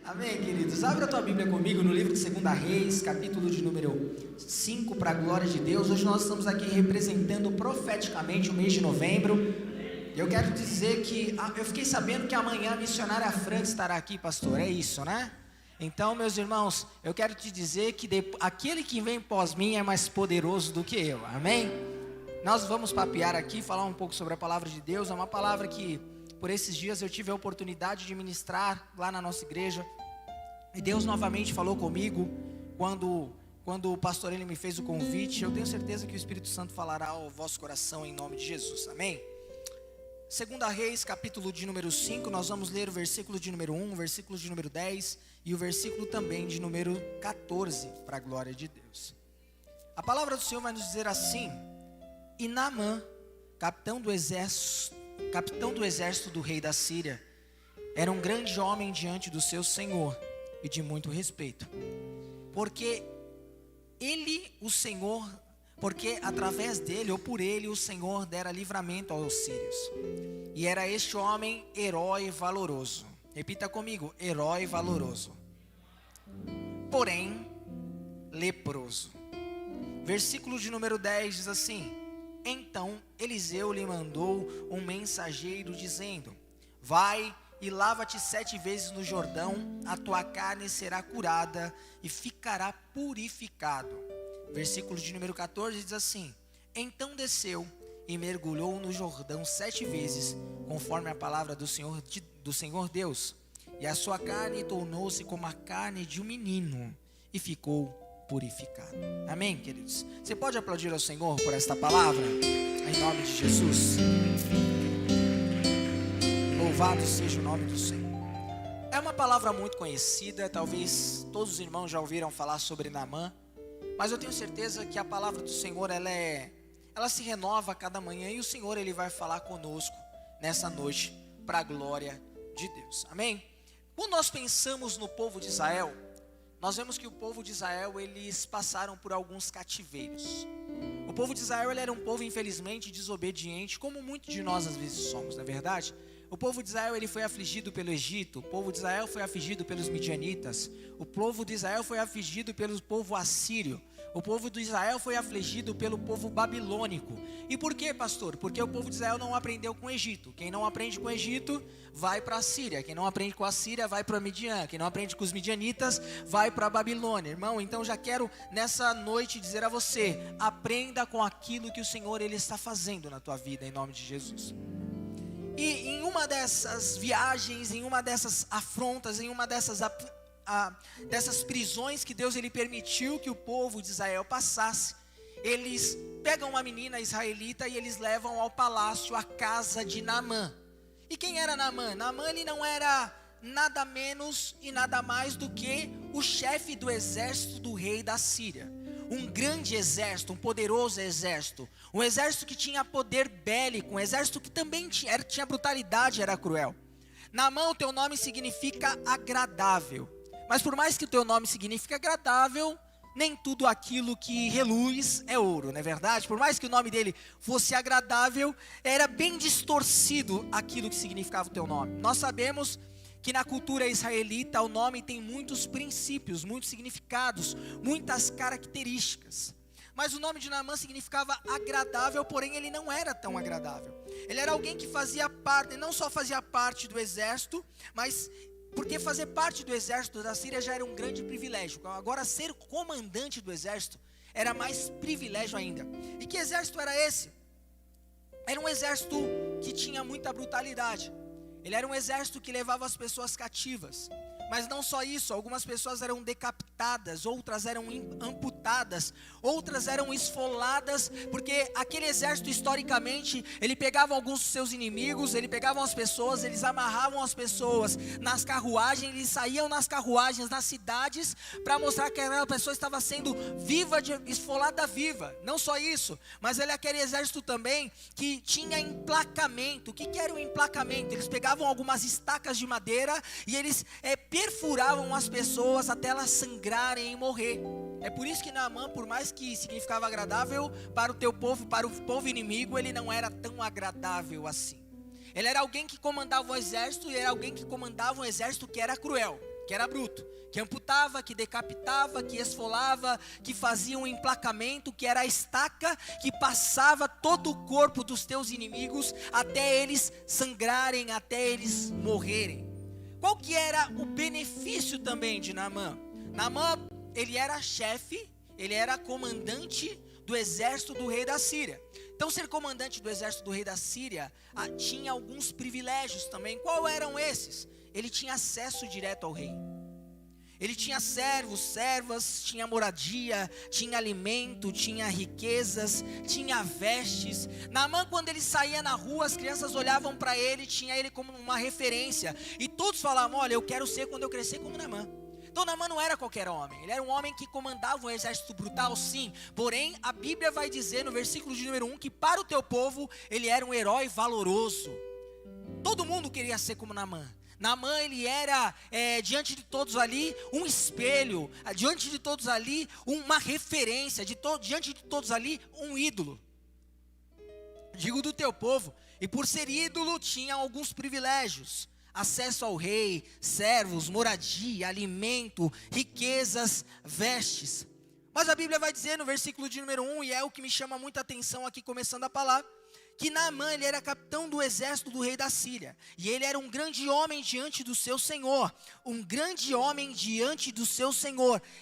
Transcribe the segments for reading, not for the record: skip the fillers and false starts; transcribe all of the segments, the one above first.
Amém, queridos? Abra a tua Bíblia comigo no livro de 2 Reis, capítulo de número 5, para a glória de Deus. Hoje nós estamos aqui representando profeticamente o mês de novembro. Eu quero dizer que eu fiquei sabendo que amanhã a missionária Fran estará aqui, pastor. É isso, né? Então, meus irmãos, eu quero te dizer que aquele que vem pós mim é mais poderoso do que eu. Amém? Nós vamos papear aqui, falar um pouco sobre a palavra de Deus. É uma palavra que por esses dias eu tive a oportunidade de ministrar lá na nossa igreja. E Deus novamente falou comigo quando o pastor ele me fez o convite. Eu tenho certeza que o Espírito Santo falará ao vosso coração em nome de Jesus. Amém? 2 Reis, capítulo de número 5, nós vamos ler o versículo de número 1, o versículo de número 10 e o versículo também de número 14, para a glória de Deus. A palavra do Senhor vai nos dizer assim: E Naamã, capitão do exército do rei da Síria, era um grande homem diante do seu senhor e de muito respeito, porque através dele ou por ele o Senhor dera livramento aos sírios. E era este homem herói valoroso. Repita comigo: herói valoroso, porém leproso. Versículo de número 10 diz assim: Então Eliseu lhe mandou um mensageiro dizendo: Vai e lava-te 7 vezes no Jordão, a tua carne será curada e ficará purificado. Versículo de número 14 diz assim: Então desceu e mergulhou no Jordão 7 vezes, conforme a palavra do Senhor Deus, e a sua carne tornou-se como a carne de um menino, e ficou purificado. Amém, queridos? Você pode aplaudir ao Senhor por esta palavra? Em nome de Jesus. Louvado seja o nome do Senhor. É uma palavra muito conhecida, talvez todos os irmãos já ouviram falar sobre Naamã, mas eu tenho certeza que a palavra do Senhor, ela se renova a cada manhã, e o Senhor ele vai falar conosco nessa noite, para a glória de Deus. Amém? Quando nós pensamos no povo de Israel, nós vemos que o povo de Israel, eles passaram por alguns cativeiros. O povo de Israel, ele era um povo infelizmente desobediente, como muitos de nós às vezes somos, não é verdade? O povo de Israel ele foi afligido pelo Egito, o povo de Israel foi afligido pelos midianitas, o povo de Israel foi afligido pelo povo assírio, o povo de Israel foi afligido pelo povo babilônico. E por quê, pastor? Porque o povo de Israel não aprendeu com o Egito. Quem não aprende com o Egito, vai para a Síria. Quem não aprende com a Síria, vai para Midian. Quem não aprende com os midianitas, vai para a Babilônia. Irmão, então já quero nessa noite dizer a você: aprenda com aquilo que o Senhor ele está fazendo na tua vida, em nome de Jesus. E em uma dessas viagens, em uma dessas afrontas, em uma dessas prisões que Deus ele permitiu que o povo de Israel passasse, eles pegam uma menina israelita e eles levam ao palácio, à casa de Naamã. E quem era Naamã? Naamã ele não era nada menos e nada mais do que o chefe do exército do rei da Síria. Um grande exército, um poderoso exército, um exército que tinha poder bélico, um exército que também tinha brutalidade, era cruel. Naamã, o teu nome significa agradável, mas por mais que o teu nome signifique agradável, nem tudo aquilo que reluz é ouro, não é verdade? Por mais que o nome dele fosse agradável, era bem distorcido aquilo que significava o teu nome. Nós sabemos que na cultura israelita o nome tem muitos princípios, muitos significados, muitas características. Mas o nome de Naamã significava agradável, porém ele não era tão agradável. Ele era alguém que fazia parte, não só fazia parte do exército, mas porque fazer parte do exército da Síria já era um grande privilégio. Agora ser comandante do exército era mais privilégio ainda. E que exército era esse? Era um exército que tinha muita brutalidade. Ele era um exército que levava as pessoas cativas. Mas não só isso, algumas pessoas eram decapitadas, outras eram amputadas, outras eram esfoladas, porque aquele exército historicamente, ele pegava alguns dos seus inimigos, ele pegavam as pessoas, eles amarravam as pessoas nas carruagens, eles saíam nas carruagens, nas cidades, para mostrar que aquela pessoa estava sendo esfolada viva. Não só isso, mas ele é aquele exército também que tinha emplacamento. O que era o emplacamento? Eles pegavam algumas estacas de madeira e eles perfuravam as pessoas até elas sangrarem e morrer. É por isso que Naamã, por mais que significava agradável para o teu povo, para o povo inimigo, ele não era tão agradável assim. Ele era alguém que comandava um exército, e era alguém que comandava um exército que era cruel. que era bruto, que amputava, que decapitava, que esfolava, que fazia um emplacamento, que era a estaca que passava todo o corpo dos teus inimigos até eles sangrarem, até eles morrerem. Qual que era o benefício também de Naamã? Naamã, ele era chefe, ele era comandante do exército do rei da Síria. Então, ser comandante do exército do rei da Síria tinha alguns privilégios também. Qual eram esses? Ele tinha acesso direto ao rei. Ele tinha servos, servas, tinha moradia, tinha alimento, tinha riquezas, tinha vestes. Naamã, quando ele saía na rua, as crianças olhavam para ele, tinha ele como uma referência. E todos falavam, olha, eu quero ser quando eu crescer como Naamã. Então Naamã não era qualquer homem, ele era um homem que comandava um exército brutal, sim. Porém, a Bíblia vai dizer no versículo de número 1 que para o teu povo ele era um herói valoroso. Todo mundo queria ser como Naamã. Naamã, ele era, diante de todos ali, um espelho, diante de todos ali, uma referência, diante de todos ali, um ídolo. Digo do teu povo, e por ser ídolo tinha alguns privilégios. Acesso ao rei, servos, moradia, alimento, riquezas, vestes. Mas a Bíblia vai dizer no versículo de número 1, e é o que me chama muita atenção aqui começando a palavra, que Naamã, ele era capitão do exército do rei da Síria, e ele era um grande homem diante do seu senhor,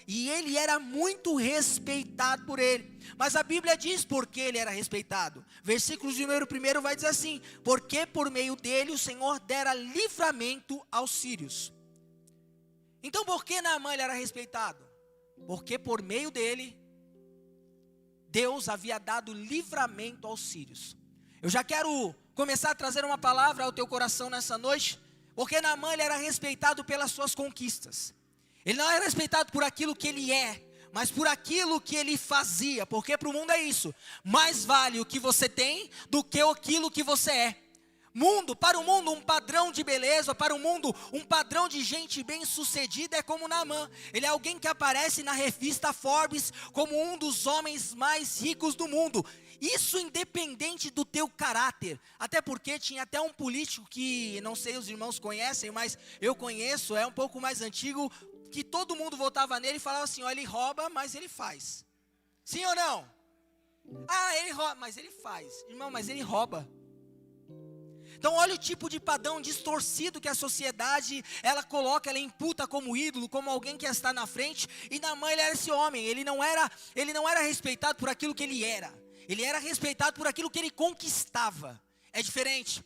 e ele era muito respeitado por ele. Mas a Bíblia diz por que ele era respeitado. Versículo de número 1 vai dizer assim, porque por meio dele o Senhor dera livramento aos sírios. Então por que Naamã ele era respeitado? Porque por meio dele, Deus havia dado livramento aos sírios. Eu já quero começar a trazer uma palavra ao teu coração nessa noite, porque Naamã ele era respeitado pelas suas conquistas. Ele não era respeitado por aquilo que ele é, mas por aquilo que ele fazia, porque para o mundo é isso, mais vale o que você tem do que aquilo que você é. Para o mundo, um padrão de beleza, para o mundo, um padrão de gente bem sucedida é como Naamã. Ele é alguém que aparece na revista Forbes como um dos homens mais ricos do mundo. Isso independente do teu caráter. Até porque tinha até um político que, não sei os irmãos conhecem, mas eu conheço, é um pouco mais antigo, que todo mundo votava nele e falava assim, ó, ele rouba, mas ele faz. Sim ou não? Ah, ele rouba, mas ele faz. Irmão, mas ele rouba. Então olha o tipo de padrão distorcido que a sociedade, ela coloca, ela imputa como ídolo, como alguém que está na frente. E Naamã, ele era esse homem, ele não era respeitado por aquilo que ele era. Ele era respeitado por aquilo que ele conquistava. É diferente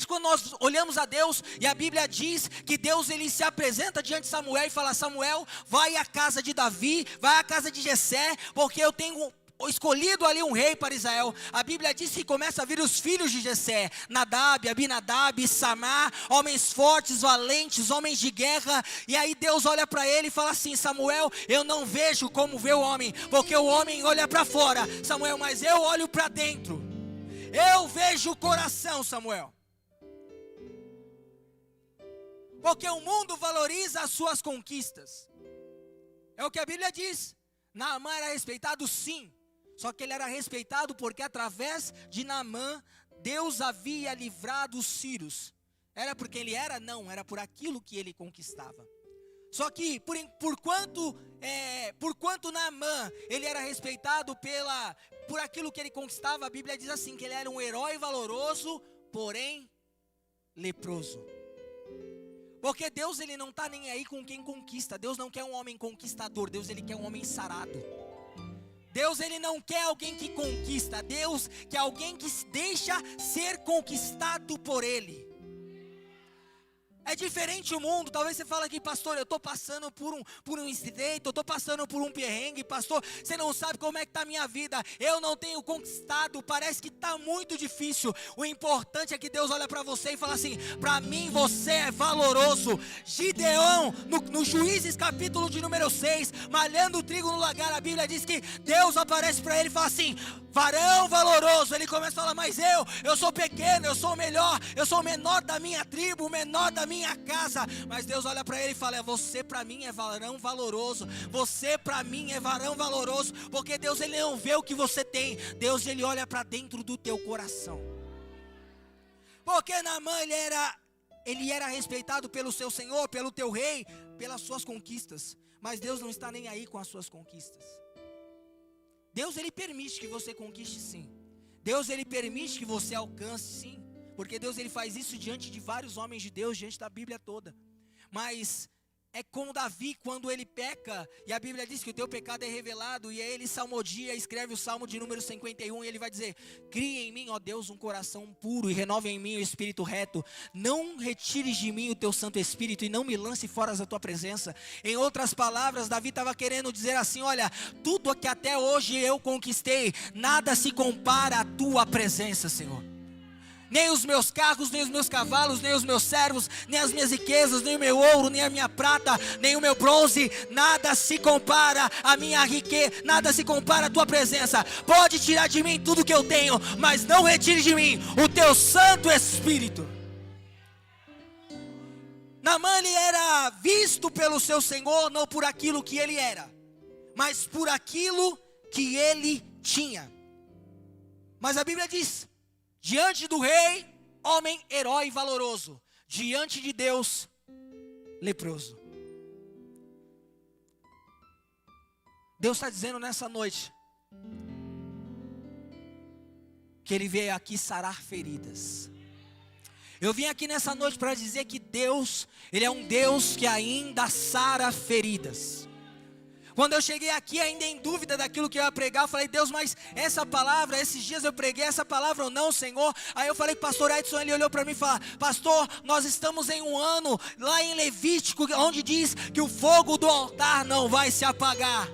quando nós olhamos a Deus e a Bíblia diz que Deus ele se apresenta diante de Samuel e fala, Samuel, vai à casa de Davi, vai à casa de Jessé, porque eu tenho escolhido ali um rei para Israel. A Bíblia diz que começa a vir os filhos de Jessé, Nadab, Abinadab, Samar, homens fortes, valentes, homens de guerra. E aí Deus olha para ele e fala assim, Samuel, eu não vejo como vê o homem, porque o homem olha para fora, Samuel, mas eu olho para dentro. Eu vejo o coração, Samuel. Porque o mundo valoriza as suas conquistas. É o que a Bíblia diz. Naamã era respeitado, sim. Só que ele era respeitado porque através de Naamã, Deus havia livrado os sírios. Era porque ele era? Não, era por aquilo que ele conquistava. Só que por quanto Naamã, ele era respeitado por aquilo que ele conquistava, a Bíblia diz assim, que ele era um herói valoroso, porém leproso. Porque Deus ele não está nem aí com quem conquista. Deus não quer um homem conquistador, Deus ele quer um homem sarado. Deus ele não quer alguém que conquista, Deus quer alguém que se deixa ser conquistado por ele. É diferente o mundo. Talvez você fale aqui, pastor, eu estou passando por um estreito, eu estou passando por um perrengue, pastor, você não sabe como é que está a minha vida, eu não tenho conquistado, parece que está muito difícil. O importante é que Deus olha para você e fala assim, para mim você é valoroso. Gideão, no Juízes capítulo de número 6, malhando o trigo no lagar, a Bíblia diz que Deus aparece para ele e fala assim, varão valoroso. Ele começa a falar, mas eu sou pequeno, eu sou o melhor, eu sou o menor da minha tribo, o menor da minha casa. Mas Deus olha para ele e fala, você para mim é varão valoroso, você para mim é varão valoroso, porque Deus ele não vê o que você tem, Deus ele olha para dentro do teu coração. Porque Naamã ele era respeitado pelo seu senhor, pelo teu rei, pelas suas conquistas, mas Deus não está nem aí com as suas conquistas. Deus, Ele permite que você conquiste sim. Deus, Ele permite que você alcance sim. Porque Deus, Ele faz isso diante de vários homens de Deus, diante da Bíblia toda. Mas é com Davi quando ele peca, e a Bíblia diz que o teu pecado é revelado, e aí ele salmodia, escreve o Salmo de número 51, e ele vai dizer: cria em mim, ó Deus, um coração puro, e renova em mim o espírito reto. Não retires de mim o teu Santo Espírito, e não me lance fora da tua presença. Em outras palavras, Davi estava querendo dizer assim: olha, tudo que até hoje eu conquistei, nada se compara à tua presença, Senhor. Nem os meus carros, nem os meus cavalos, nem os meus servos, nem as minhas riquezas, nem o meu ouro, nem a minha prata, nem o meu bronze, nada se compara à minha riqueza, nada se compara à tua presença. Pode tirar de mim tudo que eu tenho, mas não retire de mim o teu Santo Espírito. Naamã, ele era visto pelo seu Senhor não por aquilo que ele era, mas por aquilo que ele tinha. Mas a Bíblia diz: diante do rei, homem, herói valoroso. Diante de Deus, leproso. Deus está dizendo nessa noite que Ele veio aqui sarar feridas. Eu vim aqui nessa noite para dizer que Deus, Ele é um Deus que ainda sara feridas. Quando eu cheguei aqui ainda em dúvida daquilo que eu ia pregar, eu falei: Deus, mas essa palavra, esses dias eu preguei essa palavra ou não, Senhor? Aí eu falei com o pastor Edson, ele olhou para mim e falou: pastor, nós estamos em um ano, lá em Levítico, onde diz que o fogo do altar não vai se apagar.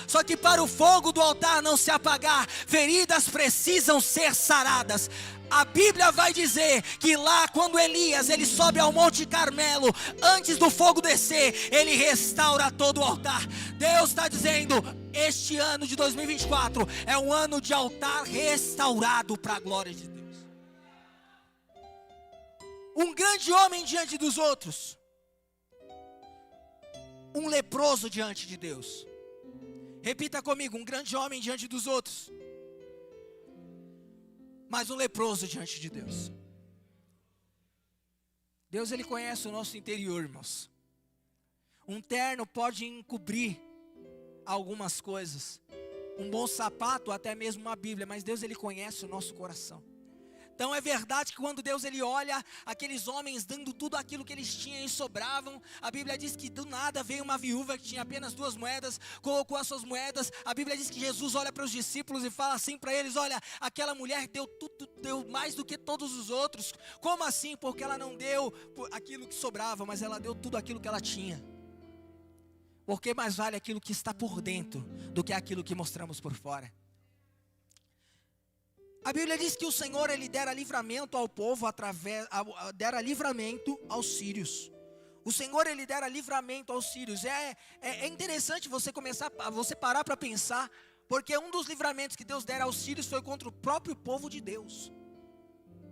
Só que para o fogo do altar não se apagar, feridas precisam ser saradas. A Bíblia vai dizer que lá quando Elias, ele sobe ao Monte Carmelo, antes do fogo descer, ele restaura todo o altar. Deus está dizendo: este ano de 2024 é um ano de altar restaurado para a glória de Deus. Um grande homem diante dos outros, um leproso diante de Deus. Repita comigo: um grande homem diante dos outros, mas um leproso diante de Deus. Deus, Ele conhece o nosso interior, irmãos. Um terno pode encobrir algumas coisas, um bom sapato, até mesmo uma Bíblia, mas Deus, Ele conhece o nosso coração. Então é verdade que quando Deus, Ele olha aqueles homens dando tudo aquilo que eles tinham e sobravam, a Bíblia diz que do nada veio uma viúva que tinha apenas 2 moedas, colocou as suas moedas. A Bíblia diz que Jesus olha para os discípulos e fala assim para eles: olha, aquela mulher deu tudo, deu mais do que todos os outros. Como assim? Porque ela não deu aquilo que sobrava, mas ela deu tudo aquilo que ela tinha. Porque mais vale aquilo que está por dentro do que aquilo que mostramos por fora. A Bíblia diz que o Senhor, Ele dera livramento ao povo dera livramento aos sírios. O Senhor, Ele dera livramento aos sírios. É interessante você parar para pensar, porque um dos livramentos que Deus dera aos sírios foi contra o próprio povo de Deus.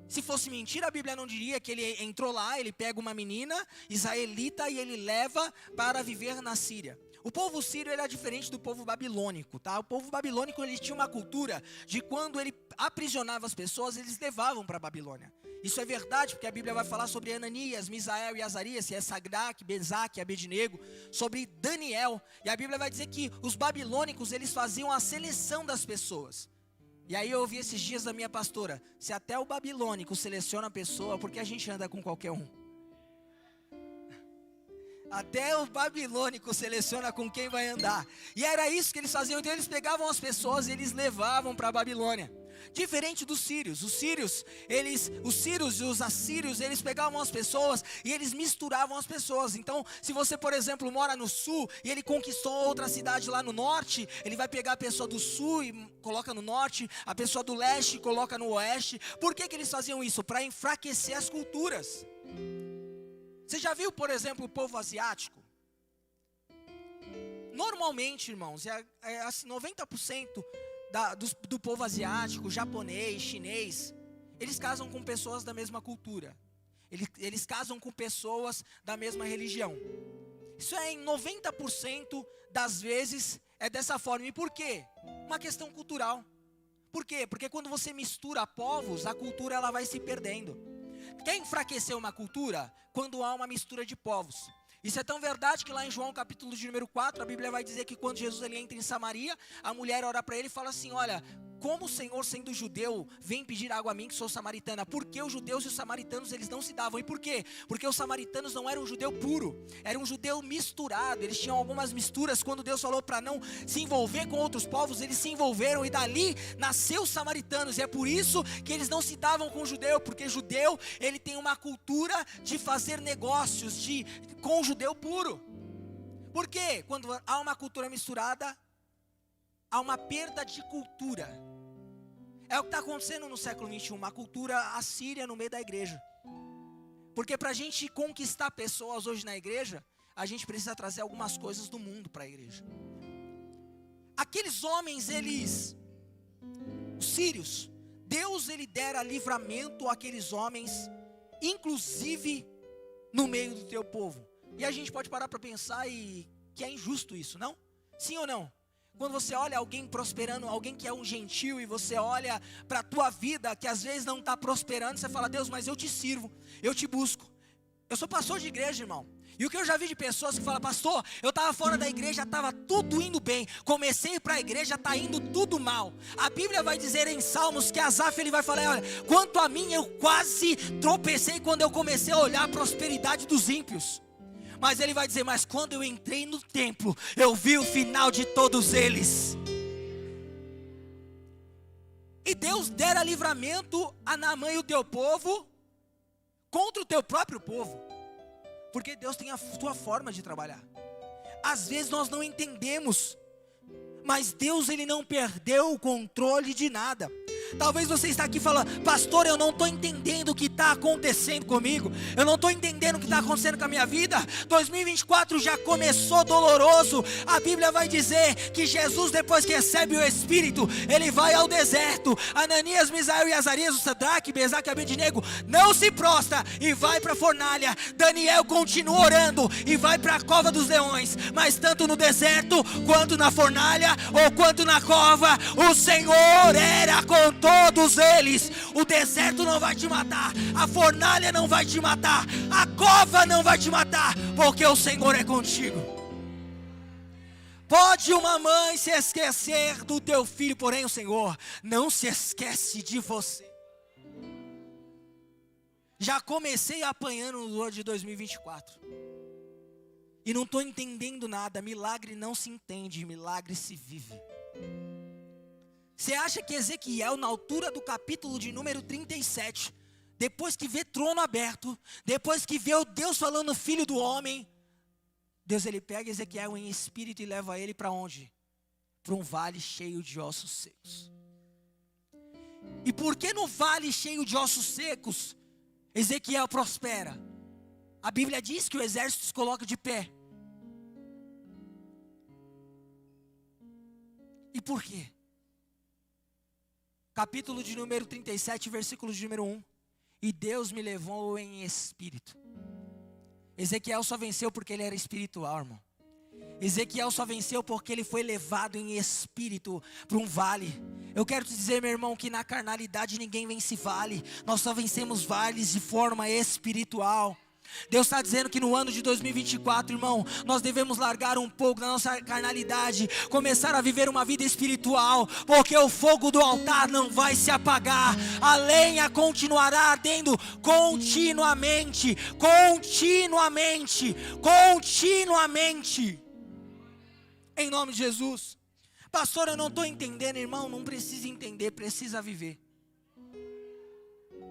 Se fosse mentira, a Bíblia não diria que ele entrou lá, ele pega uma menina israelita e ele leva para viver na Síria. O povo sírio era diferente do povo babilônico, tá? O povo babilônico, ele tinha uma cultura de quando ele aprisionava as pessoas, eles levavam para a Babilônia. Isso é verdade, porque a Bíblia vai falar sobre Ananias, Misael e Azarias, que é Sadraque, Mesaque e Abednego, sobre Daniel. E a Bíblia vai dizer que os babilônicos, eles faziam a seleção das pessoas. E aí eu ouvi esses dias da minha pastora: se até o babilônico seleciona a pessoa, por que a gente anda com qualquer um? Até o babilônico seleciona com quem vai andar. E era isso que eles faziam. Então eles pegavam as pessoas e eles levavam para a Babilônia. Diferente dos sírios. Os sírios e os assírios, eles pegavam as pessoas e eles misturavam as pessoas. Então, se você, por exemplo, mora no sul e ele conquistou outra cidade lá no norte, ele vai pegar a pessoa do sul e coloca no norte, a pessoa do leste e coloca no oeste. Por que eles faziam isso? Para enfraquecer as culturas. Você já viu, por exemplo, o povo asiático? Normalmente, irmãos, assim, 90% do povo asiático, japonês, chinês, eles casam com pessoas da mesma cultura. Eles casam com pessoas da mesma religião. Isso é em 90% das vezes é dessa forma. E por quê? Uma questão cultural. Por quê? Porque quando você mistura povos, a cultura ela vai se perdendo. Quer enfraquecer uma cultura? Quando há uma mistura de povos. Isso é tão verdade que lá em João capítulo de número 4, a Bíblia vai dizer que quando Jesus ele entra em Samaria, a mulher ora para ele e fala assim, olha, como o Senhor sendo judeu, vem pedir água a mim que sou samaritana? Porque os judeus e os samaritanos eles não se davam, e por quê? Porque os samaritanos não eram um judeu puro, era um judeu misturado, eles tinham algumas misturas. Quando Deus falou para não se envolver com outros povos, eles se envolveram e dali nasceu os samaritanos, e é por isso que eles não se davam com o judeu, porque judeu ele tem uma cultura de fazer negócios com o judeu puro. Por quê? Quando há uma cultura misturada, há uma perda de cultura. É o que está acontecendo no século 21, uma cultura assíria no meio da igreja. Porque para a gente conquistar pessoas hoje na igreja, a gente precisa trazer algumas coisas do mundo para a igreja. Aqueles homens, os sírios, Deus ele dera livramento àqueles homens, inclusive no meio do teu povo. E a gente pode parar para pensar que é injusto isso, não? Sim ou não? Quando você olha alguém prosperando, alguém que é um gentil, e você olha para a tua vida, que às vezes não está prosperando, você fala, Deus, mas eu te sirvo, eu te busco. Eu sou pastor de igreja, irmão. E o que eu já vi de pessoas que falam, pastor, eu estava fora da igreja, estava tudo indo bem. Comecei para a igreja, está indo tudo mal. A Bíblia vai dizer em Salmos que Asaf ele vai falar, olha, quanto a mim eu quase tropecei quando eu comecei a olhar a prosperidade dos ímpios. Mas ele vai dizer, mas quando eu entrei no templo, eu vi o final de todos eles. E Deus dera livramento a Naamã e o teu povo contra o teu próprio povo. Porque Deus tem a sua forma de trabalhar. Às vezes nós não entendemos, mas Deus ele não perdeu o controle de nada. Talvez você está aqui falando, pastor, eu não estou entendendo o que está acontecendo comigo. Eu não estou entendendo o que está acontecendo com a minha vida. 2024 já começou doloroso. A Bíblia vai dizer que Jesus, depois que recebe o Espírito, ele vai ao deserto. Ananias, Misael e Azarias, o Sadraque, Mesaque e Abednego, não se prostra e vai para a fornalha. Daniel continua orando e vai para a cova dos leões. Mas tanto no deserto, quanto na fornalha, ou quanto na cova, o Senhor era com todos eles. O deserto não vai te matar, a fornalha não vai te matar, a cova não vai te matar, porque o Senhor é contigo. Pode uma mãe se esquecer do teu filho, porém o Senhor não se esquece de você. Já comecei apanhando no ano de 2024 e não estou entendendo nada. Milagre não se entende, milagre se vive. Você acha que Ezequiel, na altura do capítulo de número 37, depois que vê trono aberto, depois que vê o Deus falando filho do homem, Deus ele pega Ezequiel em espírito e leva ele para onde? Para um vale cheio de ossos secos. E por que no vale cheio de ossos secos Ezequiel prospera? A Bíblia diz que o exército se coloca de pé. E por quê? Capítulo de número 37, versículo de número 1. E Deus me levou em espírito. Ezequiel só venceu porque ele era espiritual, irmão. Ezequiel só venceu porque ele foi levado em espírito para um vale. Eu quero te dizer, meu irmão, que na carnalidade ninguém vence vale. Nós só vencemos vales de forma espiritual. Deus está dizendo que no ano de 2024, irmão, nós devemos largar um pouco da nossa carnalidade, começar a viver uma vida espiritual, porque o fogo do altar não vai se apagar, a lenha continuará ardendo continuamente, em nome de Jesus. Pastor, eu não estou entendendo, irmão, não precisa entender, precisa viver.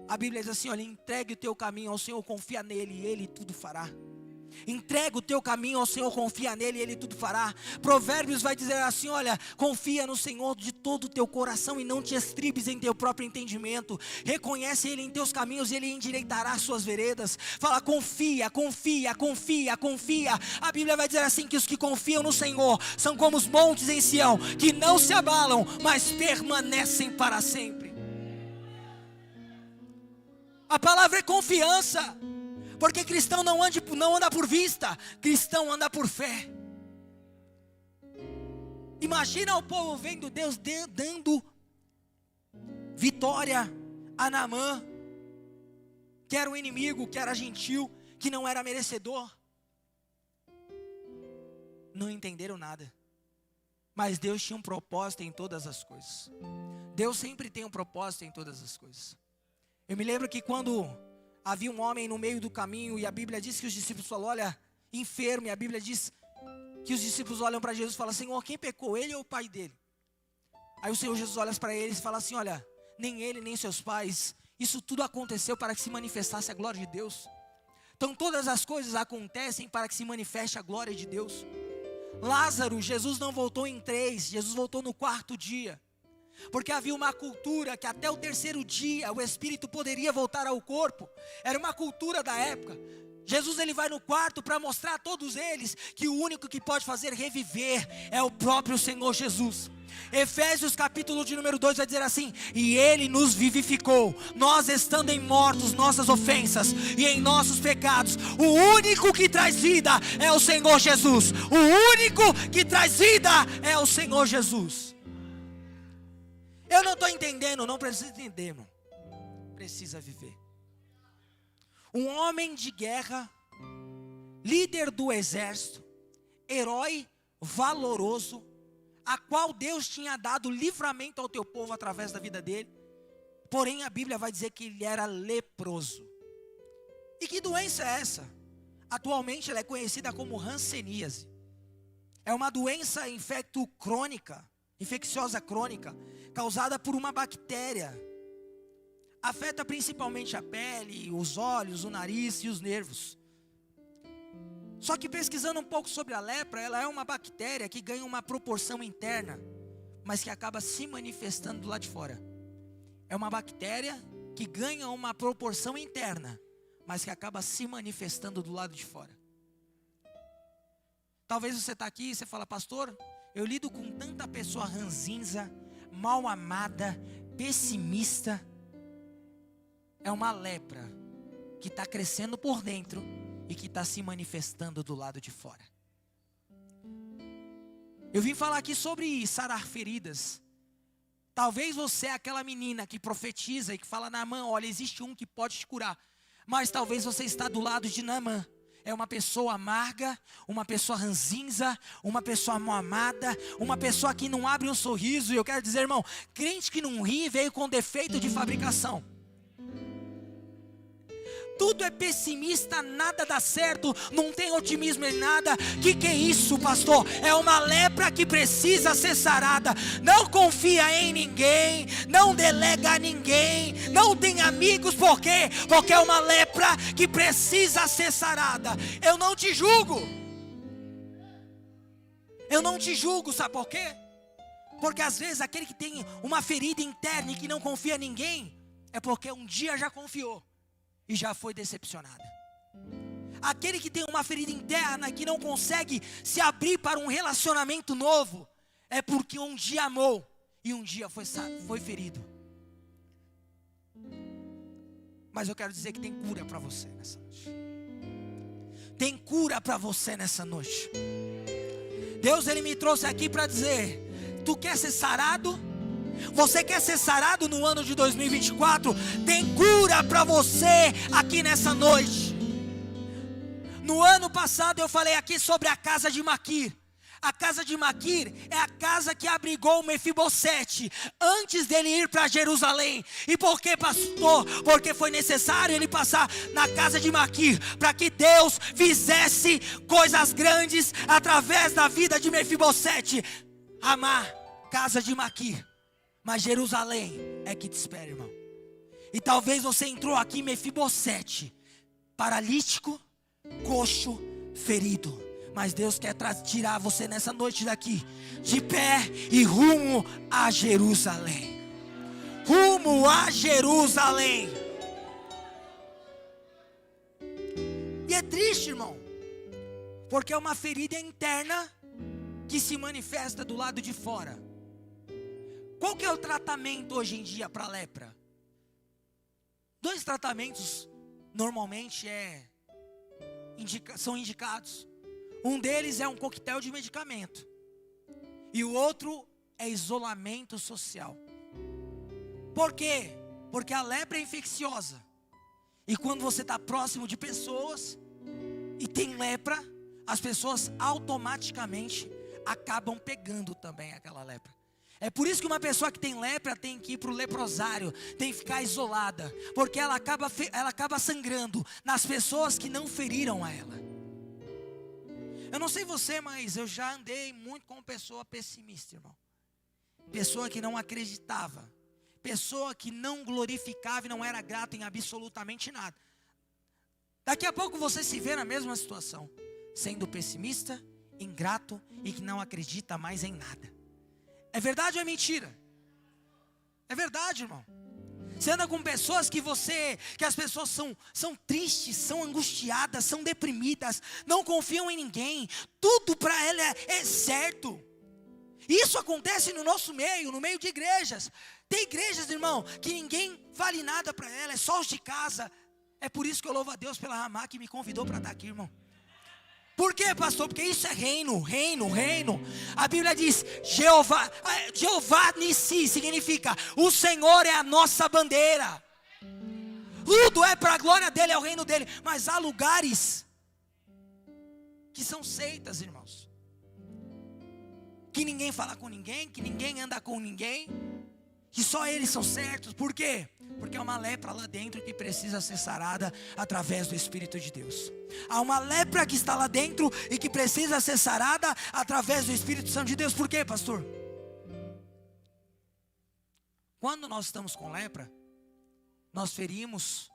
A Bíblia diz assim, olha, entregue o teu caminho ao Senhor, confia nele e ele tudo fará. Entrega o teu caminho ao Senhor, confia nele e ele tudo fará. Provérbios vai dizer assim, olha, confia no Senhor de todo o teu coração e não te estribes em teu próprio entendimento. Reconhece ele em teus caminhos e ele endireitará as suas veredas. Fala, confia. A Bíblia vai dizer assim, que os que confiam no Senhor são como os montes em Sião, que não se abalam, mas permanecem para sempre. A palavra é confiança, porque cristão não anda por vista, cristão anda por fé. Imagina o povo vendo Deus dando vitória a Naamã, que era um inimigo, que era gentil, que não era merecedor. não entenderam nada. Mas Deus tinha um propósito em todas as coisas. Deus sempre tem um propósito em todas as coisas. Eu me lembro que quando havia um homem no meio do caminho e a Bíblia diz que os discípulos falaram, olha, enfermo, e a Bíblia diz que os discípulos olham para Jesus e falam, Senhor, quem pecou, ele ou o pai dele? Aí o Senhor Jesus olha para eles e fala assim, olha, nem ele nem seus pais, isso tudo aconteceu para que se manifestasse a glória de Deus. Então todas as coisas acontecem para que se manifeste a glória de Deus. Lázaro, Jesus não voltou em 3, Jesus voltou no 4º dia. Porque havia uma cultura que até o 3º dia o espírito poderia voltar ao corpo. Era uma cultura da época. Jesus ele vai no quarto para mostrar a todos eles que o único que pode fazer reviver é o próprio Senhor Jesus. Efésios capítulo de número 2 vai dizer assim: e ele nos vivificou, nós estando em mortos nossas ofensas e em nossos pecados. O único que traz vida é o Senhor Jesus. O único que traz vida é o Senhor Jesus. Eu não estou entendendo, não precisa entender, irmão. Precisa viver. Um homem de guerra, líder do exército, herói valoroso, a qual Deus tinha dado livramento ao teu povo através da vida dele. Porém a Bíblia vai dizer que ele era leproso. E que doença é essa? Atualmente ela é conhecida como hanseníase. É uma doença infecciosa crônica, causada por uma bactéria. Afeta principalmente a pele, os olhos, o nariz e os nervos. Só que pesquisando um pouco sobre a lepra, ela é uma bactéria que ganha uma proporção interna, mas que acaba se manifestando do lado de fora. É uma bactéria que ganha uma proporção interna, mas que acaba se manifestando do lado de fora. Talvez você está aqui e você fala, pastor, eu lido com tanta pessoa ranzinza, mal amada, pessimista. É uma lepra que está crescendo por dentro e que está se manifestando do lado de fora. Eu vim falar aqui sobre sarar feridas. Talvez você é aquela menina que profetiza e que fala, Naamã, olha, existe um que pode te curar. Mas talvez você está do lado de Naamã. É uma pessoa amarga, uma pessoa ranzinza, uma pessoa mal amada, uma pessoa que não abre um sorriso. E eu quero dizer, irmão, crente que não ri veio com defeito de fabricação. Tudo é pessimista, nada dá certo, não tem otimismo em nada. Que é isso, pastor? É uma lepra que precisa ser sarada. Não confia em ninguém, não delega a ninguém, não tem amigos, por quê? Porque é uma lepra que precisa ser sarada. Eu não te julgo. Eu não te julgo, sabe por quê? Porque às vezes aquele que tem uma ferida interna e que não confia em ninguém, é porque um dia já confiou e já foi decepcionada. Aquele que tem uma ferida interna que não consegue se abrir para um relacionamento novo, é porque um dia amou e um dia foi ferido. Mas eu quero dizer que tem cura para você nessa noite. Tem cura para você nessa noite. Deus ele me trouxe aqui para dizer, tu quer ser sarado? Você quer ser sarado no ano de 2024? Tem cura para você aqui nessa noite. No ano passado eu falei aqui sobre a casa de Maquir. A casa de Maquir é a casa que abrigou Mefibosete antes dele ir para Jerusalém. E por que, pastor? Porque foi necessário ele passar na casa de Maquir para que Deus fizesse coisas grandes através da vida de Mefibosete. Amar, casa de Maquir. Mas Jerusalém é que te espera, irmão. E talvez você entrou aqui Mefibosete, paralítico, coxo, ferido. Mas Deus quer tirar você nessa noite daqui, de pé e rumo a Jerusalém. Rumo a Jerusalém. E é triste, irmão, porque é uma ferida interna que se manifesta do lado de fora. Qual que é o tratamento hoje em dia para a lepra? 2 tratamentos normalmente são indicados. Um deles é um coquetel de medicamento. E o outro é isolamento social. Por quê? Porque a lepra é infecciosa. E quando você está próximo de pessoas e tem lepra, as pessoas automaticamente acabam pegando também aquela lepra. É por isso que uma pessoa que tem lepra tem que ir para o leprosário, tem que ficar isolada, porque ela acaba sangrando nas pessoas que não feriram a ela. Eu não sei você, mas eu já andei muito com pessoa pessimista, irmão. Pessoa que não acreditava, pessoa que não glorificava e não era grata em absolutamente nada. Daqui a pouco você se vê na mesma situação, sendo pessimista, ingrato e que não acredita mais em nada. É verdade ou é mentira? É verdade, irmão. Você anda com pessoas que as pessoas são tristes, são angustiadas, são deprimidas, não confiam em ninguém, tudo para ela é certo. Isso acontece no nosso meio, no meio de igrejas. Tem igrejas, irmão, que ninguém vale nada para ela, é só os de casa. É por isso que eu louvo a Deus pela Ramá que me convidou para estar aqui, irmão. Por quê, pastor? Porque isso é reino. A Bíblia diz, Jeová Nissi, significa, o Senhor é a nossa bandeira. Tudo é para a glória dele, é o reino dele. Mas há lugares que são seitas, irmãos. Que ninguém fala com ninguém, que ninguém anda com ninguém, que só eles são certos. Por quê? Porque há uma lepra lá dentro que precisa ser sarada através do Espírito de Deus. Há uma lepra que está lá dentro e que precisa ser sarada através do Espírito Santo de Deus. Por quê, pastor? Quando nós estamos com lepra, nós ferimos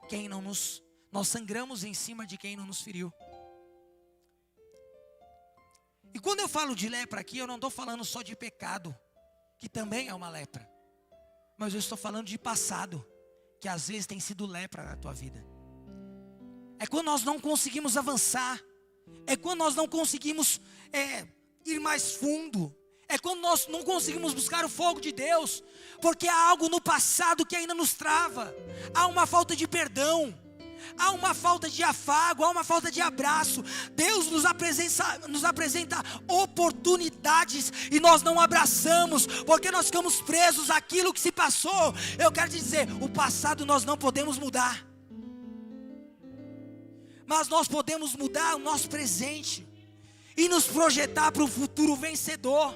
quem não nos... Nós sangramos em cima de quem não nos feriu. E quando eu falo de lepra aqui, eu não estou falando só de pecado, que também é uma lepra. Mas eu estou falando de passado, que às vezes tem sido lepra na tua vida. É quando nós não conseguimos avançar. É quando nós não conseguimos ir mais fundo. É quando nós não conseguimos buscar o fogo de Deus. Porque há algo no passado que ainda nos trava. Há uma falta de perdão. Há uma falta de afago, há uma falta de abraço. Deus nos apresenta oportunidades e nós não abraçamos, porque nós ficamos presos àquilo que se passou. Eu quero te dizer, o passado nós não podemos mudar, mas nós podemos mudar o nosso presente e nos projetar para um futuro vencedor.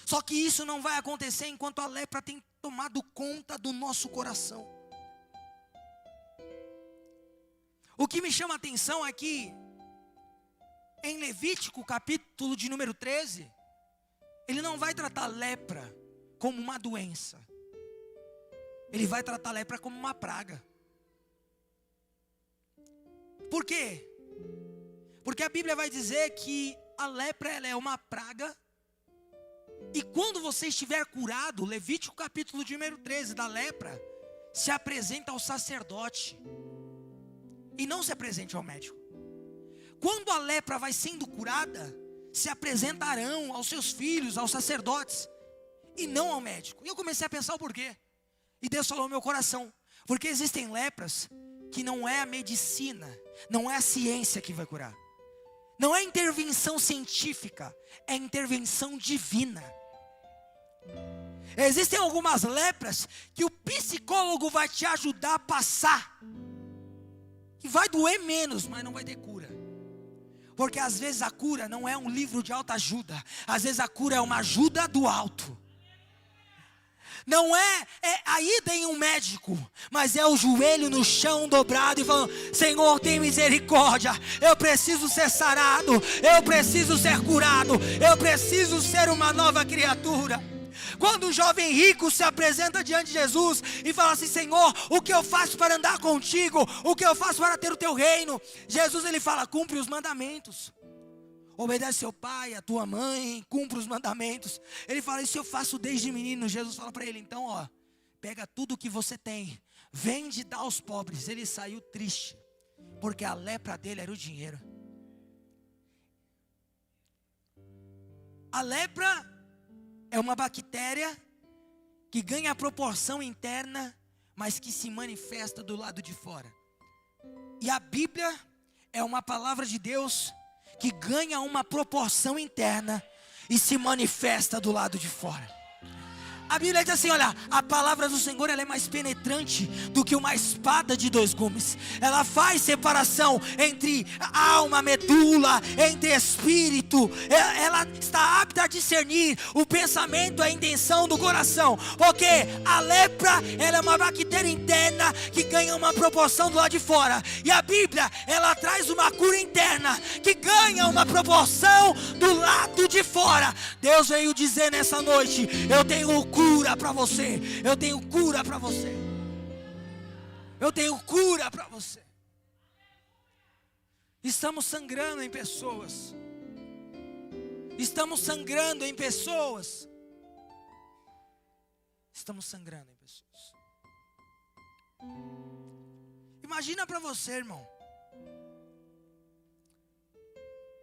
Só que isso não vai acontecer enquanto a lepra tem tomado conta do nosso coração. O que me chama a atenção aqui, em Levítico, capítulo de número 13, ele não vai tratar lepra como uma doença. Ele vai tratar lepra como uma praga. Por quê? Porque a Bíblia vai dizer que a lepra ela é uma praga. E quando você estiver curado, Levítico capítulo de número 13 da lepra, se apresenta ao sacerdote. E não se apresente ao médico. Quando a lepra vai sendo curada, se apresenta a Arão, aos seus filhos, aos sacerdotes, e não ao médico. E eu comecei a pensar o porquê. E Deus falou no meu coração, porque existem lepras que não é a medicina, não é a ciência que vai curar. Não é intervenção científica, é intervenção divina. Existem algumas lepras que o psicólogo vai te ajudar a passar. E vai doer menos, mas não vai ter cura. Porque às vezes a cura não é um livro de autoajuda. Às vezes a cura é uma ajuda do alto. Não é a ida em um médico, mas é o joelho no chão dobrado e falando: Senhor, tem misericórdia, eu preciso ser sarado, eu preciso ser curado, eu preciso ser uma nova criatura. Quando o jovem rico se apresenta diante de Jesus e fala assim: Senhor, o que eu faço para andar contigo? O que eu faço para ter o teu reino? Jesus ele fala: cumpre os mandamentos. Obedece seu pai, a tua mãe, cumpre os mandamentos. Ele fala: isso eu faço desde menino. Jesus fala para ele: então pega tudo o que você tem, vende e dá aos pobres. Ele saiu triste, porque a lepra dele era o dinheiro. A lepra é uma bactéria que ganha proporção interna, mas que se manifesta do lado de fora. E a Bíblia é uma palavra de Deus que ganha uma proporção interna e se manifesta do lado de fora. A Bíblia diz assim, olha, a palavra do Senhor ela é mais penetrante do que uma espada de 2 gumes. Ela faz separação entre alma, medula, entre espírito. Ela está apta a discernir o pensamento, a intenção do coração. Porque a lepra, ela é uma bactéria interna que ganha uma proporção do lado de fora. E a Bíblia, ela traz uma cura interna que ganha uma proporção do lado de fora. Deus veio dizer nessa noite, eu tenho cura para você. Eu tenho cura para você. Eu tenho cura para você. Estamos sangrando em pessoas. Estamos sangrando em pessoas. Estamos sangrando em pessoas. Imagina para você, irmão,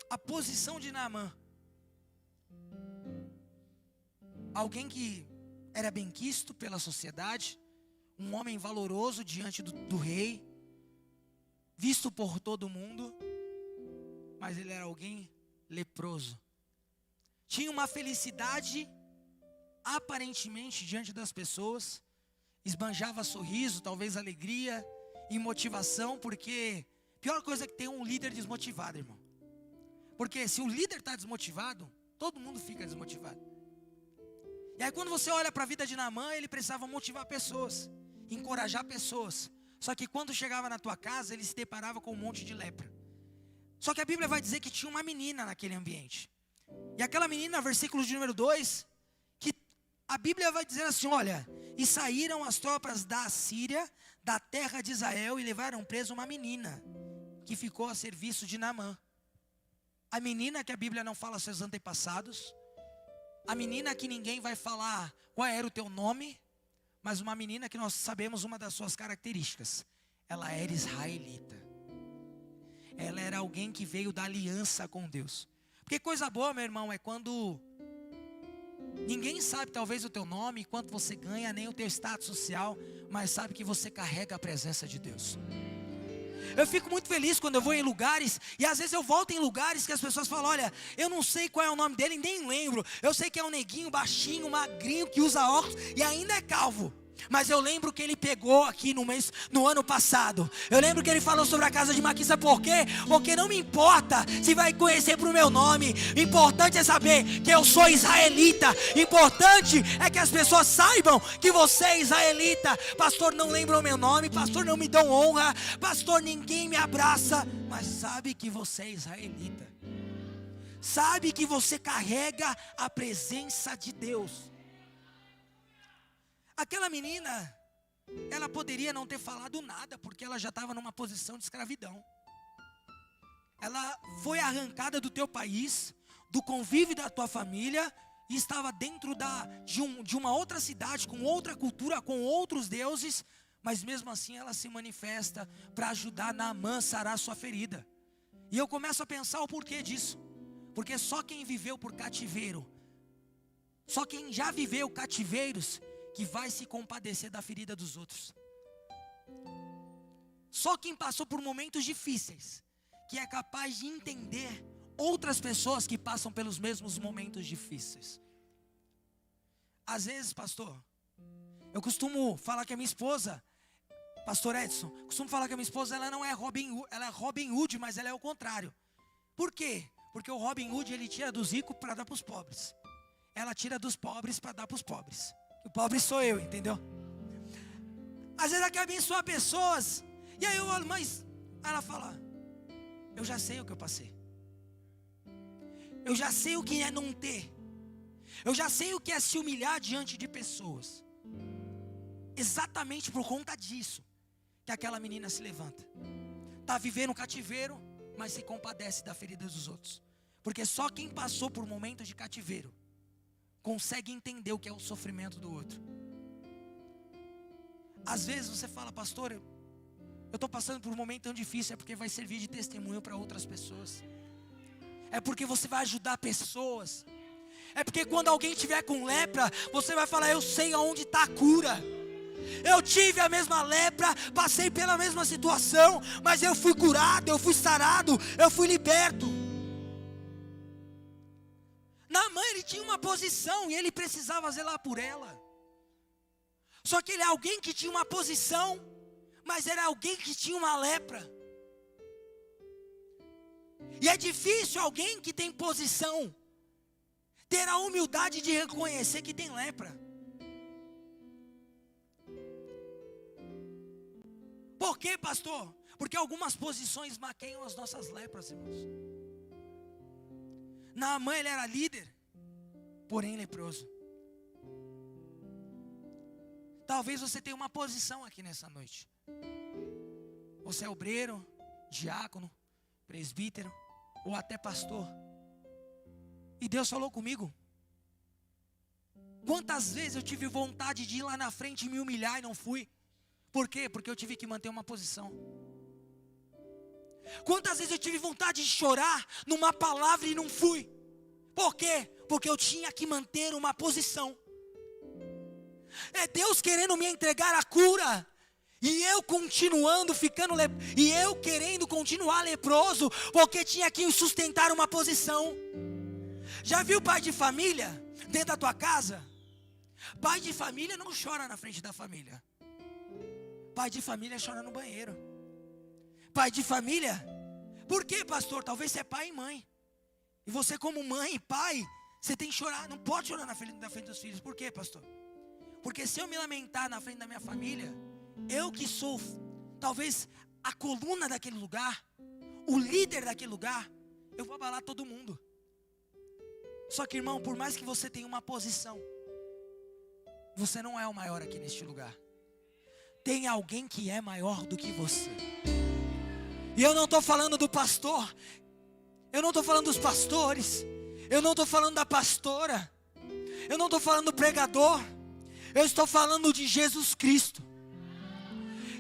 a posição de Naamã. Alguém que era benquisto pela sociedade, um homem valoroso diante do rei, visto por todo mundo, mas ele era alguém leproso. Tinha uma felicidade aparentemente diante das pessoas, esbanjava sorriso, talvez alegria e motivação, porque a pior coisa é que tem um líder desmotivado, irmão. Porque se o líder está desmotivado, todo mundo fica desmotivado. E aí quando você olha para a vida de Naamã, ele precisava motivar pessoas, encorajar pessoas. Só que quando chegava na tua casa, ele se deparava com um monte de lepra. Só que a Bíblia vai dizer que tinha uma menina naquele ambiente. E aquela menina, versículo de número 2, que a Bíblia vai dizer assim, olha, e saíram as tropas da Síria, da terra de Israel, e levaram preso uma menina, que ficou a serviço de Naamã. A menina que a Bíblia não fala seus antepassados, a menina que ninguém vai falar qual era o teu nome, mas uma menina que nós sabemos uma das suas características. Ela era israelita. Ela era alguém que veio da aliança com Deus. Porque coisa boa, meu irmão, é quando ninguém sabe talvez o teu nome, quanto você ganha, nem o teu status social, mas sabe que você carrega a presença de Deus. Eu fico muito feliz quando eu vou em lugares, e às vezes eu volto em lugares que as pessoas falam, olha, eu não sei qual é o nome dele, nem lembro. Eu sei que é um neguinho, baixinho, magrinho, que usa óculos e ainda é calvo. Mas eu lembro que ele pegou aqui no ano passado. Eu lembro que ele falou sobre a casa de Maquisa. Por quê? Porque não me importa se vai conhecer por meu nome. O importante é saber que eu sou israelita. O importante é que as pessoas saibam que você é israelita. Pastor, não lembra o meu nome. Pastor, não me dão honra. Pastor, ninguém me abraça. Mas sabe que você é israelita. Sabe que você carrega a presença de Deus. Aquela menina, ela poderia não ter falado nada, porque ela já estava numa posição de escravidão. Ela foi arrancada do teu país, do convívio da tua família, e estava dentro de uma outra cidade, com outra cultura, com outros deuses, mas mesmo assim ela se manifesta para ajudar Naamã a sarar sua ferida. E eu começo a pensar o porquê disso, porque só quem viveu por cativeiro, só quem já viveu cativeiros, que vai se compadecer da ferida dos outros. Só quem passou por momentos difíceis, que é capaz de entender outras pessoas que passam pelos mesmos momentos difíceis. Às vezes, pastor, eu costumo falar que a minha esposa, pastor Edson, costumo falar que a minha esposa, ela não é ela é Robin Hood, mas ela é o contrário. Por quê? Porque o Robin Hood, ele tira dos ricos para dar para os pobres. Ela tira dos pobres para dar para os pobres. O pobre sou eu, entendeu? Às vezes ela quer abençoar pessoas, e aí eu olho, mas ela fala, eu já sei o que eu passei. Eu já sei o que é não ter. Eu já sei o que é se humilhar diante de pessoas. Exatamente por conta disso que aquela menina se levanta. Está vivendo cativeiro, mas se compadece da ferida dos outros. Porque só quem passou por momentos de cativeiro consegue entender o que é o sofrimento do outro. Às vezes você fala, pastor, eu estou passando por um momento tão difícil. É porque vai servir de testemunho para outras pessoas. É porque você vai ajudar pessoas. É porque quando alguém tiver com lepra, você vai falar, eu sei aonde está a cura. Eu tive a mesma lepra, passei pela mesma situação, mas eu fui curado, eu fui sarado, eu fui liberto. Naamã, ele tinha uma posição e ele precisava zelar por ela. Só que ele é alguém que tinha uma posição, mas era alguém que tinha uma lepra. E é difícil alguém que tem posição ter a humildade de reconhecer que tem lepra. Por quê, pastor? Porque algumas posições maqueiam as nossas lepras, irmãos. Naamã, ele era líder, porém leproso. Talvez você tenha uma posição aqui nessa noite. Você é obreiro, diácono, presbítero ou até pastor. E Deus falou comigo. Quantas vezes eu tive vontade de ir lá na frente e me humilhar e não fui? Por quê? Porque eu tive que manter uma posição. Quantas vezes eu tive vontade de chorar numa palavra e não fui? Por quê? Porque eu tinha que manter uma posição. É Deus querendo me entregar a cura, e eu continuando ficando e eu querendo continuar leproso, porque tinha que sustentar uma posição. Já viu pai de família dentro da tua casa? Pai de família não chora na frente da família. Pai de família chora no banheiro. Pai de família, por quê, pastor? Talvez você é pai e mãe, e você como mãe e pai, você tem que chorar, não pode chorar na frente dos filhos. Por quê, pastor? Porque se eu me lamentar na frente da minha família, eu que sou talvez a coluna daquele lugar, o líder daquele lugar, eu vou abalar todo mundo. Só que, irmão, por mais que você tenha uma posição, você não é o maior aqui neste lugar. Tem alguém que é maior do que você. E eu não estou falando do pastor, eu não estou falando dos pastores, eu não estou falando da pastora, eu não estou falando do pregador, eu estou falando de Jesus Cristo.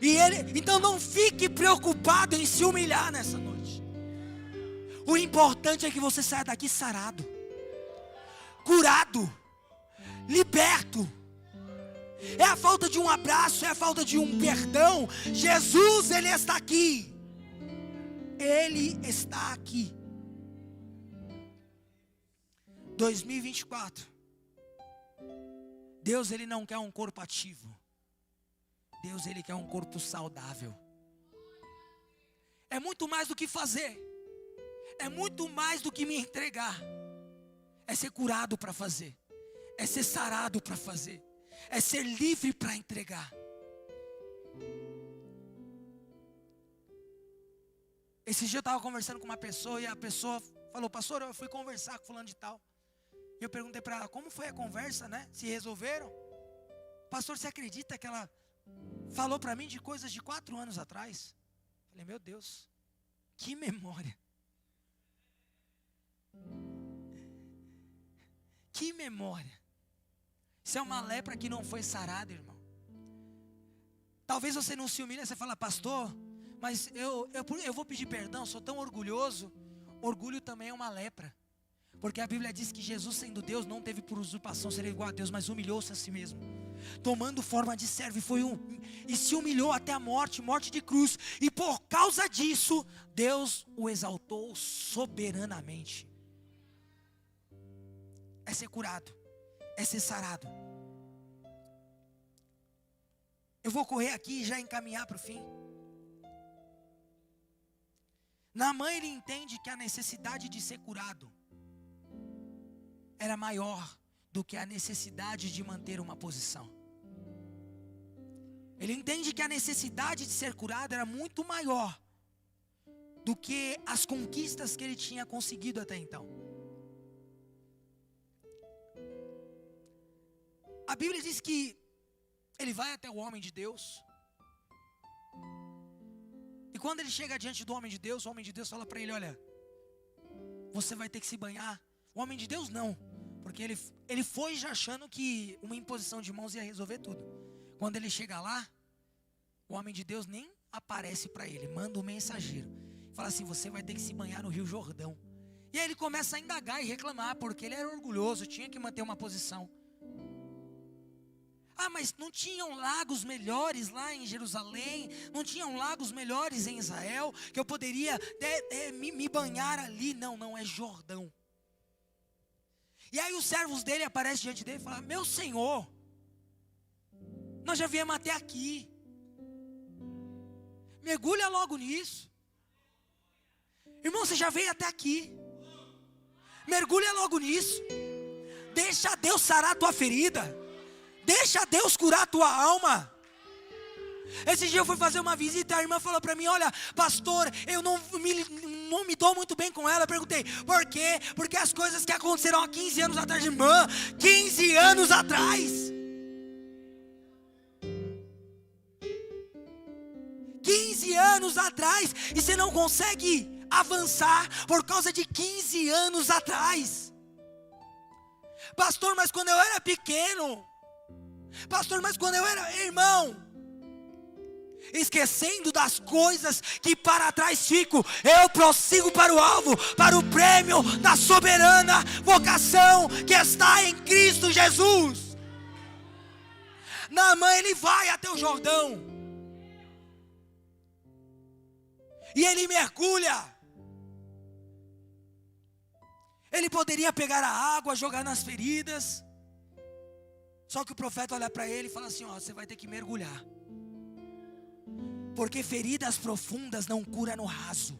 E então não fique preocupado em se humilhar nessa noite. O importante é que você saia daqui sarado, curado, liberto. É a falta de um abraço, é a falta de um perdão. Jesus, Ele está aqui. Ele está aqui. 2024. Deus, Ele não quer um corpo ativo. Deus, Ele quer um corpo saudável. É muito mais do que fazer. É muito mais do que me entregar. É ser curado para fazer. É ser sarado para fazer. É ser livre para entregar. Esse dia eu estava conversando com uma pessoa e a pessoa falou: pastor, eu fui conversar com fulano de tal. E eu perguntei para ela: como foi a conversa, né? Se resolveram? Pastor, você acredita que ela falou para mim de coisas de 4 anos atrás? Falei: meu Deus, que memória. Que memória. Isso é uma lepra que não foi sarada, irmão. Talvez você não se humilhe, você fala: pastor, mas eu vou pedir perdão, sou tão orgulhoso. Orgulho também é uma lepra. Porque a Bíblia diz que Jesus, sendo Deus, não teve por usurpação ser igual a Deus, mas humilhou-se a si mesmo, tomando forma de servo, e se humilhou até a morte de cruz. E por causa disso, Deus o exaltou soberanamente. É ser curado, é ser sarado. Eu vou correr aqui e já encaminhar para o fim. Naamã, ele entende que a necessidade de ser curado era maior do que a necessidade de manter uma posição. Ele entende que a necessidade de ser curado era muito maior do que as conquistas que ele tinha conseguido até então. A Bíblia diz que ele vai até o homem de Deus. E quando ele chega diante do homem de Deus, o homem de Deus fala para ele: olha, você vai ter que se banhar. O homem de Deus não, porque ele foi já achando que uma imposição de mãos ia resolver tudo. Quando ele chega lá, o homem de Deus nem aparece para ele, manda um mensageiro. Fala assim: você vai ter que se banhar no Rio Jordão. E aí ele começa a indagar e reclamar, porque ele era orgulhoso, tinha que manter uma posição. Ah, mas não tinham lagos melhores lá em Jerusalém? Não tinham lagos melhores em Israel? Que eu poderia me banhar ali? Não, é Jordão. E aí os servos dele aparecem diante dele e falam: meu senhor, Nós já viemos até aqui. Mergulha logo nisso. Irmão, você já veio até aqui. Mergulha logo nisso. Deixa Deus sarar a tua ferida. Deixa Deus curar a tua alma. Esse dia eu fui fazer uma visita e a irmã falou para mim: olha, pastor, eu não me dou muito bem com ela. Eu perguntei, por quê? Porque as coisas que aconteceram há 15 anos atrás, irmã, 15 anos atrás. 15 anos atrás, e você não consegue avançar por causa de 15 anos atrás. Pastor, mas quando eu era pequeno, pastor, mas quando eu era irmão, esquecendo das coisas que para trás ficam, eu prossigo para o alvo, para o prêmio da soberana vocação que está em Cristo Jesus. Naamã, ele vai até o Jordão, e ele mergulha. Ele poderia pegar a água, jogar nas feridas, só que o profeta olha para ele e fala assim: ó, você vai ter que mergulhar, porque feridas profundas não cura no raso.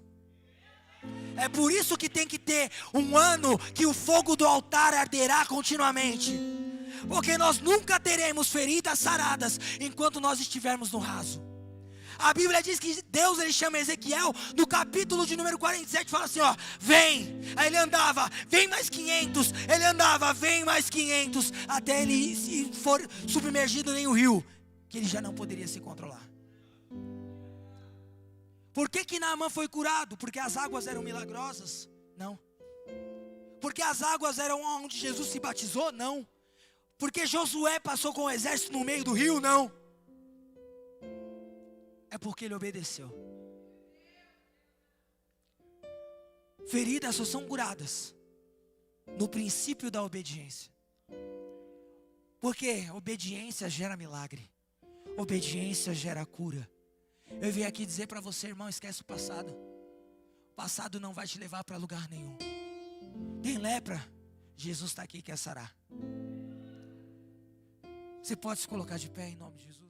É por isso que tem que ter um ano que o fogo do altar arderá continuamente, porque nós nunca teremos feridas saradas enquanto nós estivermos no raso. A Bíblia diz que Deus, ele chama Ezequiel, no capítulo de número 47, fala assim, ó, vem. Aí ele andava, vem mais 500. Ele andava, vem mais 500. Até ele se for submergido em um rio, que ele já não poderia se controlar. Por que Naamã foi curado? Porque as águas eram milagrosas? Não. Porque as águas eram onde Jesus se batizou? Não. Porque Josué passou com o exército no meio do rio? Não. É porque ele obedeceu. Feridas só são curadas no princípio da obediência. Porque obediência gera milagre. Obediência gera cura. Eu vim aqui dizer para você, irmão, esquece o passado. O passado não vai te levar para lugar nenhum. Tem lepra? Jesus está aqui e quer sarar. Você pode se colocar de pé em nome de Jesus.